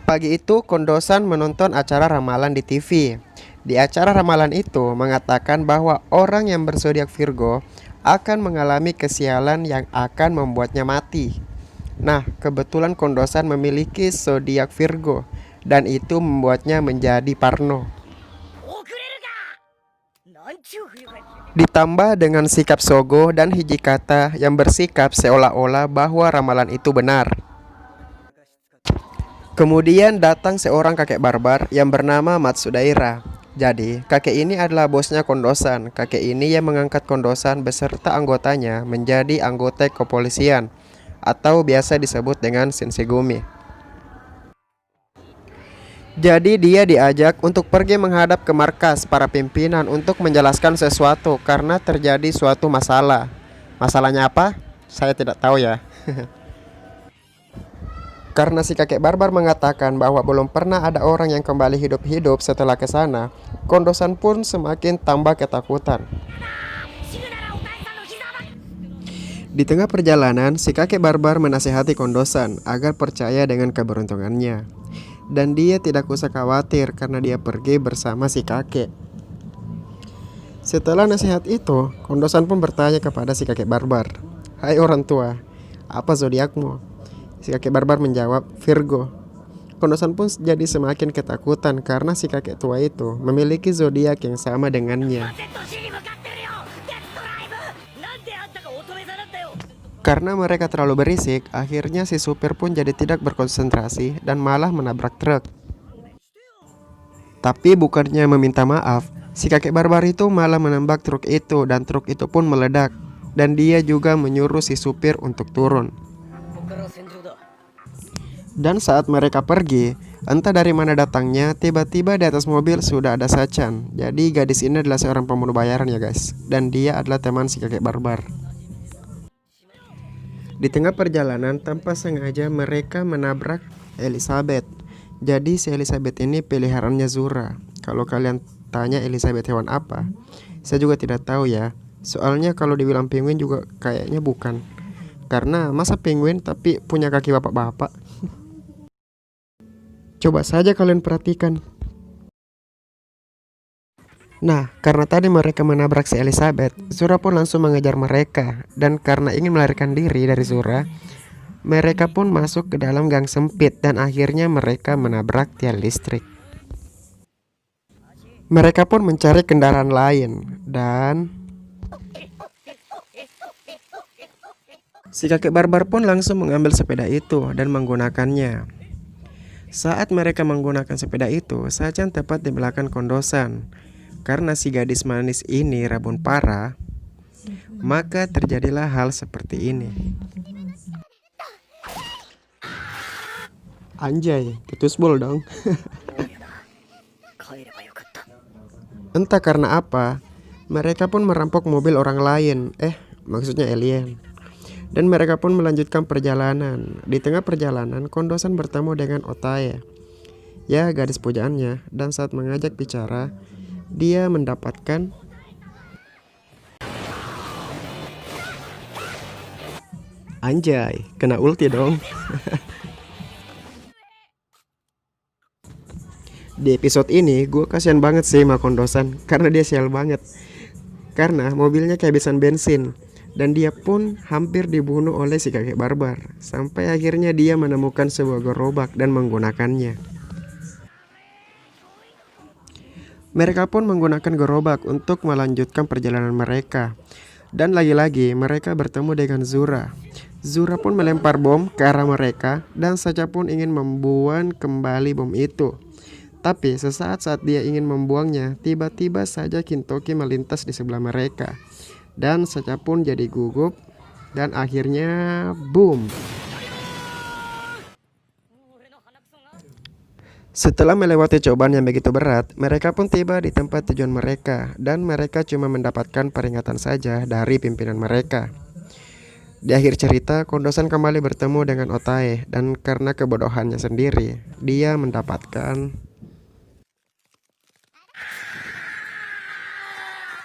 Pagi itu Kondosan menonton acara ramalan di TV. Di acara ramalan itu mengatakan bahwa orang yang berzodiak Virgo akan mengalami kesialan yang akan membuatnya mati. Nah, kebetulan Kondosan memiliki zodiak Virgo dan itu membuatnya menjadi parno. Ditambah dengan sikap Sogo dan Hijikata yang bersikap seolah-olah bahwa ramalan itu benar. Kemudian datang seorang kakek barbar yang bernama Matsudaira. Jadi, kakek ini adalah bosnya Kondosan. Kakek ini yang mengangkat Kondosan beserta anggotanya menjadi anggota kepolisian atau biasa disebut dengan Shinsengumi. Jadi dia diajak untuk pergi menghadap ke markas para pimpinan untuk menjelaskan sesuatu karena terjadi suatu masalah. Masalahnya apa? Saya tidak tahu ya. Karena si kakek barbar mengatakan bahwa belum pernah ada orang yang kembali hidup-hidup setelah ke sana, Kondosan pun semakin tambah ketakutan. Di tengah perjalanan, si kakek barbar menasihati Kondosan agar percaya dengan keberuntungannya. Dan dia tidak usah khawatir karena dia pergi bersama si kakek. Setelah nasihat itu, Kondosan pun bertanya kepada si kakek barbar, "Hai orang tua, apa zodiakmu?" Si kakek barbar menjawab, "Virgo." Kondosan pun jadi semakin ketakutan karena si kakek tua itu memiliki zodiak yang sama dengannya. Karena mereka terlalu berisik, akhirnya si supir pun jadi tidak berkonsentrasi dan malah menabrak truk. Tapi bukannya meminta maaf, si kakek barbar itu malah menembak truk itu dan truk itu pun meledak. Dan dia juga menyuruh si supir untuk turun. Dan saat mereka pergi, entah dari mana datangnya, tiba-tiba di atas mobil sudah ada Sachan. Jadi gadis ini adalah seorang pembunuh bayaran ya guys. Dan dia adalah teman si kakek barbar. Di tengah perjalanan tanpa sengaja mereka menabrak Elizabeth. Jadi si Elizabeth ini peliharaannya Zura. Kalau kalian tanya Elizabeth hewan apa, saya juga tidak tahu ya. Soalnya kalau dibilang penguin juga kayaknya bukan. Karena masa penguin tapi punya kaki bapak-bapak. Coba saja kalian perhatikan. Nah, karena tadi mereka menabrak si Elizabeth, Zura pun langsung mengejar mereka. Dan karena ingin melarikan diri dari Zura, mereka pun masuk ke dalam gang sempit dan akhirnya mereka menabrak tiang listrik. Mereka pun mencari kendaraan lain dan si kakek barbar pun langsung mengambil sepeda itu dan menggunakannya. Saat mereka menggunakan sepeda itu, Sachan tepat di belakang Kondosan. Karena si gadis manis ini rabun parah, maka terjadilah hal seperti ini. Anjay, putus bol dong. Entah karena apa, mereka pun merampok mobil orang lain. Maksudnya alien. Dan mereka pun melanjutkan perjalanan. Di tengah perjalanan, Kondosan bertemu dengan Otae, ya gadis pujaannya. Dan saat mengajak bicara, dia mendapatkan anjay, kena ulti dong. Di episode ini gue kasihan banget sih sama Kondosan karena dia sial banget. Karena mobilnya kehabisan bensin dan dia pun hampir dibunuh oleh si kakek barbar. Sampai akhirnya dia menemukan sebuah gerobak dan menggunakannya. Mereka pun menggunakan gerobak untuk melanjutkan perjalanan mereka. Dan lagi-lagi mereka bertemu dengan Zura. Zura pun melempar bom ke arah mereka dan Sacha pun ingin membuang kembali bom itu. Tapi sesaat saat dia ingin membuangnya, tiba-tiba saja Kintoki melintas di sebelah mereka. Dan Sacha pun jadi gugup dan akhirnya boom. Setelah melewati cobaan yang begitu berat, mereka pun tiba di tempat tujuan mereka dan mereka cuma mendapatkan peringatan saja dari pimpinan mereka. Di akhir cerita, Kondosan kembali bertemu dengan Otae dan karena kebodohannya sendiri, dia mendapatkan